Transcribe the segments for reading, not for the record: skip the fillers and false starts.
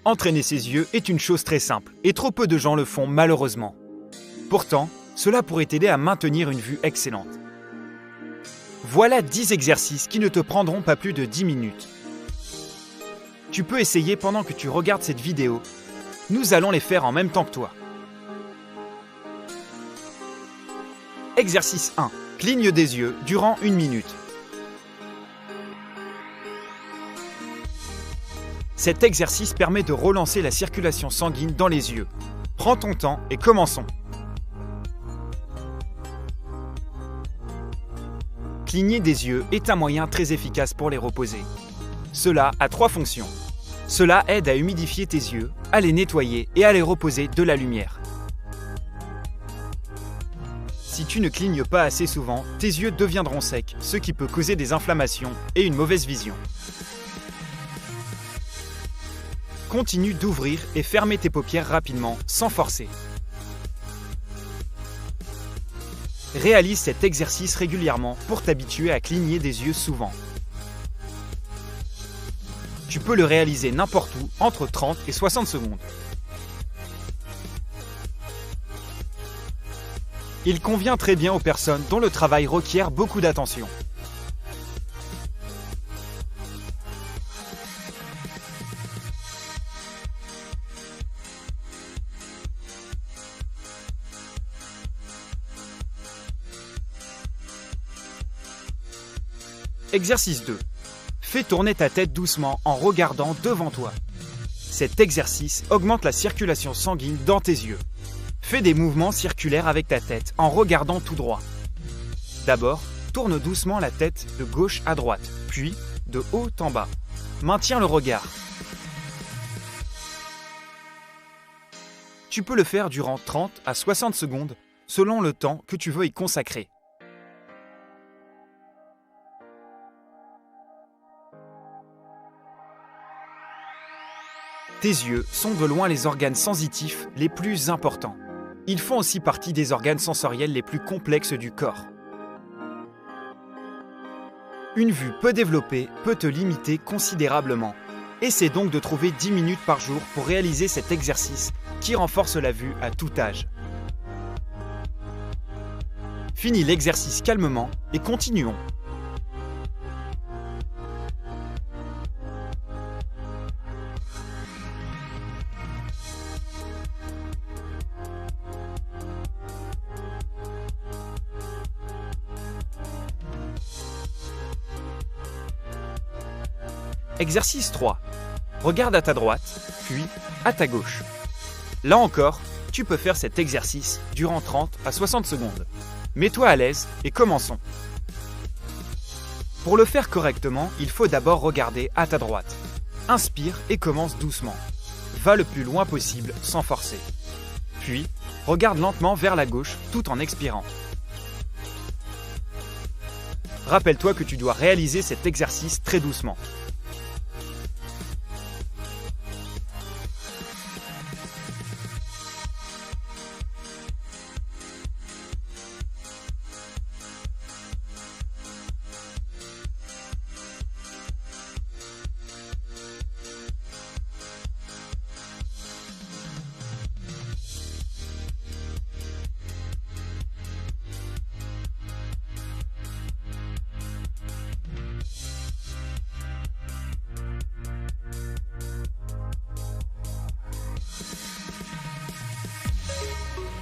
Entraîner ses yeux est une chose très simple et trop peu de gens le font malheureusement. Pourtant, cela pourrait t'aider à maintenir une vue excellente. Voilà 10 exercices qui ne te prendront pas plus de 10 minutes. Tu peux essayer pendant que tu regardes cette vidéo. Nous allons les faire en même temps que toi. Exercice 1. Cligne des yeux durant 1 minute. Cet exercice permet de relancer la circulation sanguine dans les yeux. Prends ton temps et commençons. Cligner des yeux est un moyen très efficace pour les reposer. Cela a 3 fonctions. Cela aide à humidifier tes yeux, à les nettoyer et à les reposer de la lumière. Si tu ne clignes pas assez souvent, tes yeux deviendront secs, ce qui peut causer des inflammations et une mauvaise vision. Continue d'ouvrir et fermer tes paupières rapidement, sans forcer. Réalise cet exercice régulièrement pour t'habituer à cligner des yeux souvent. Tu peux le réaliser n'importe où, entre 30 et 60 secondes. Il convient très bien aux personnes dont le travail requiert beaucoup d'attention. Exercice 2. Fais tourner ta tête doucement en regardant devant toi. Cet exercice augmente la circulation sanguine dans tes yeux. Fais des mouvements circulaires avec ta tête en regardant tout droit. D'abord, tourne doucement la tête de gauche à droite, puis de haut en bas. Maintiens le regard. Tu peux le faire durant 30 à 60 secondes selon le temps que tu veux y consacrer. Tes yeux sont de loin les organes sensitifs les plus importants. Ils font aussi partie des organes sensoriels les plus complexes du corps. Une vue peu développée peut te limiter considérablement. Essaie donc de trouver 10 minutes par jour pour réaliser cet exercice qui renforce la vue à tout âge. Finis l'exercice calmement et continuons. Exercice 3. Regarde à ta droite, puis à ta gauche. Là encore, tu peux faire cet exercice durant 30 à 60 secondes. Mets-toi à l'aise et commençons. Pour le faire correctement, il faut d'abord regarder à ta droite. Inspire et commence doucement. Va le plus loin possible sans forcer. Puis, regarde lentement vers la gauche tout en expirant. Rappelle-toi que tu dois réaliser cet exercice très doucement.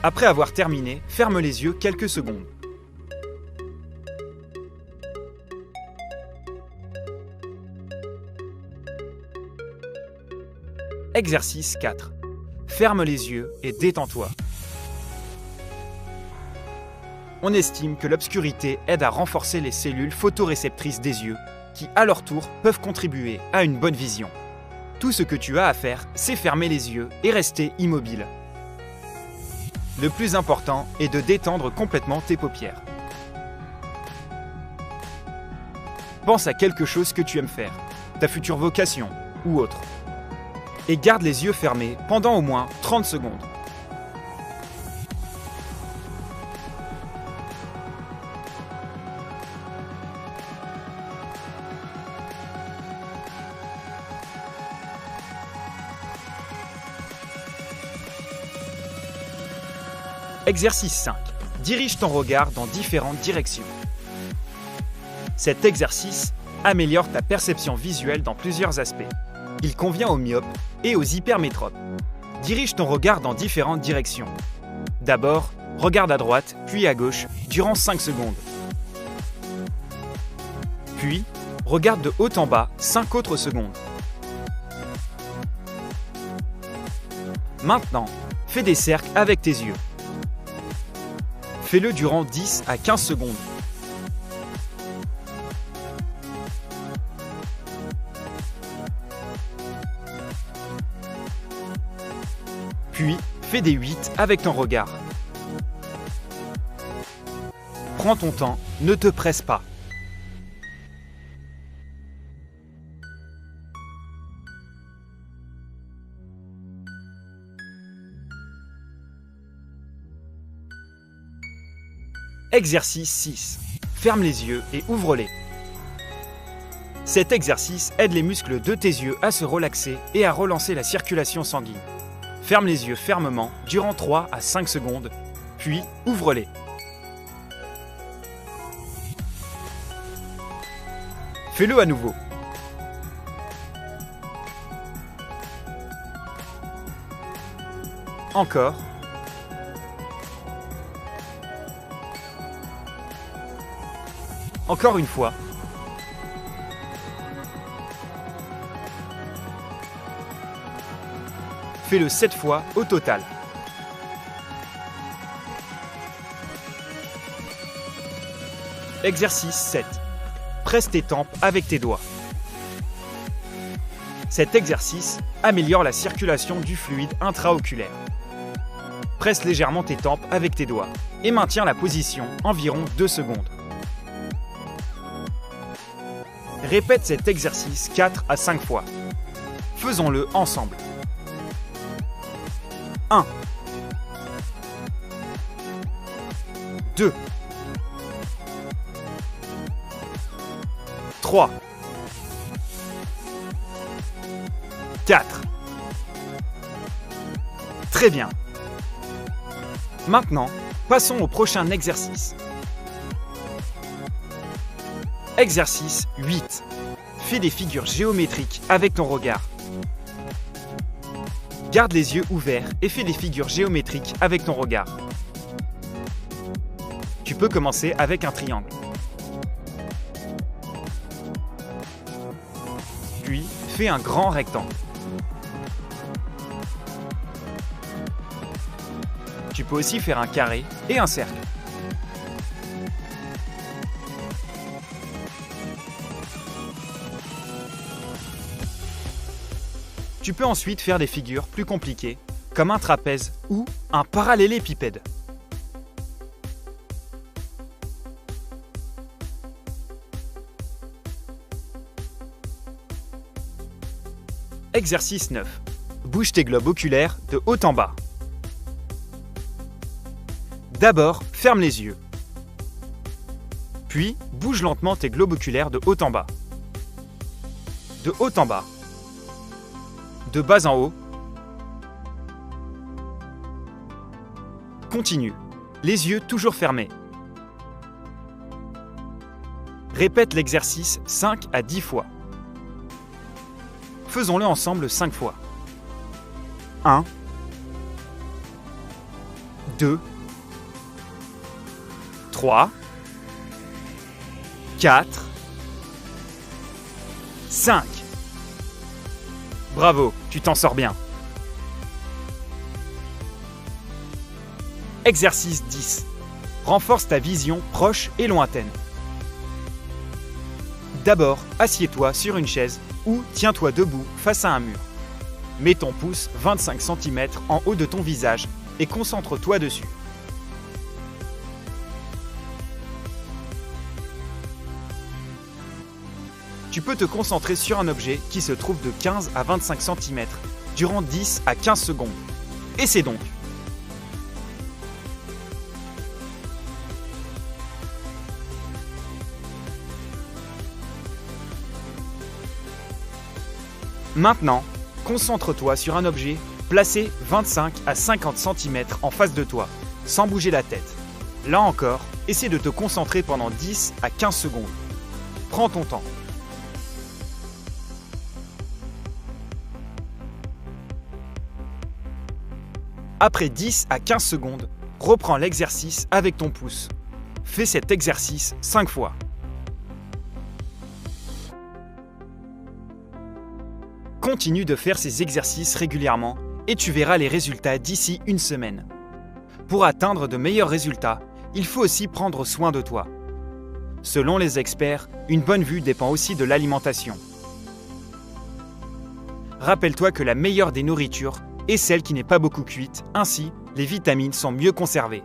Après avoir terminé, ferme les yeux quelques secondes. Exercice 4. Ferme les yeux et détends-toi. On estime que l'obscurité aide à renforcer les cellules photoréceptrices des yeux, qui à leur tour peuvent contribuer à une bonne vision. Tout ce que tu as à faire, c'est fermer les yeux et rester immobile. Le plus important est de détendre complètement tes paupières. Pense à quelque chose que tu aimes faire, ta future vocation ou autre. Et garde les yeux fermés pendant au moins 30 secondes. Exercice 5. Dirige ton regard dans différentes directions. Cet exercice améliore ta perception visuelle dans plusieurs aspects. Il convient aux myopes et aux hypermétropes. Dirige ton regard dans différentes directions. D'abord, regarde à droite, puis à gauche, durant 5 secondes. Puis, regarde de haut en bas 5 autres secondes. Maintenant, fais des cercles avec tes yeux. Fais-le durant 10 à 15 secondes. Puis, fais des 8 avec ton regard. Prends ton temps, ne te presse pas. Exercice 6. Ferme les yeux et ouvre-les. Cet exercice aide les muscles de tes yeux à se relaxer et à relancer la circulation sanguine. Ferme les yeux fermement durant 3 à 5 secondes, puis ouvre-les. Fais-le à nouveau. Encore. Encore une fois. Fais-le 7 fois au total. Exercice 7. Presse tes tempes avec tes doigts. Cet exercice améliore la circulation du fluide intraoculaire. Presse légèrement tes tempes avec tes doigts et maintiens la position environ 2 secondes. Répète cet exercice 4 à 5 fois. Faisons-le ensemble. 1, 2, 3, 4. Très bien. Maintenant, passons au prochain exercice. Exercice 8. Fais des figures géométriques avec ton regard. Garde les yeux ouverts et fais des figures géométriques avec ton regard. Tu peux commencer avec un triangle. Puis, fais un grand rectangle. Tu peux aussi faire un carré et un cercle. Tu peux ensuite faire des figures plus compliquées, comme un trapèze ou un parallélépipède. Exercice 9. Bouge tes globes oculaires de haut en bas. D'abord, ferme les yeux. Puis, bouge lentement tes globes oculaires de haut en bas. De haut en bas. De bas en haut. Continue. Les yeux toujours fermés. Répète l'exercice 5 à 10 fois. Faisons-le ensemble 5 fois. 1, 2, 3, 4, 5. Bravo, tu t'en sors bien. Exercice 10. Renforce ta vision proche et lointaine. D'abord, assieds-toi sur une chaise ou tiens-toi debout face à un mur. Mets ton pouce 25 cm en haut de ton visage et concentre-toi dessus. Tu peux te concentrer sur un objet qui se trouve de 15 à 25 cm durant 10 à 15 secondes. Essaie donc. Maintenant, concentre-toi sur un objet placé 25 à 50 cm en face de toi sans bouger la tête. Là encore, essaie de te concentrer pendant 10 à 15 secondes. Prends ton temps. Après 10 à 15 secondes, reprends l'exercice avec ton pouce. Fais cet exercice 5 fois. Continue de faire ces exercices régulièrement et tu verras les résultats d'ici une semaine. Pour atteindre de meilleurs résultats, il faut aussi prendre soin de toi. Selon les experts, une bonne vue dépend aussi de l'alimentation. Rappelle-toi que la meilleure des nourritures est celle qui n'est pas beaucoup cuite, ainsi les vitamines sont mieux conservées.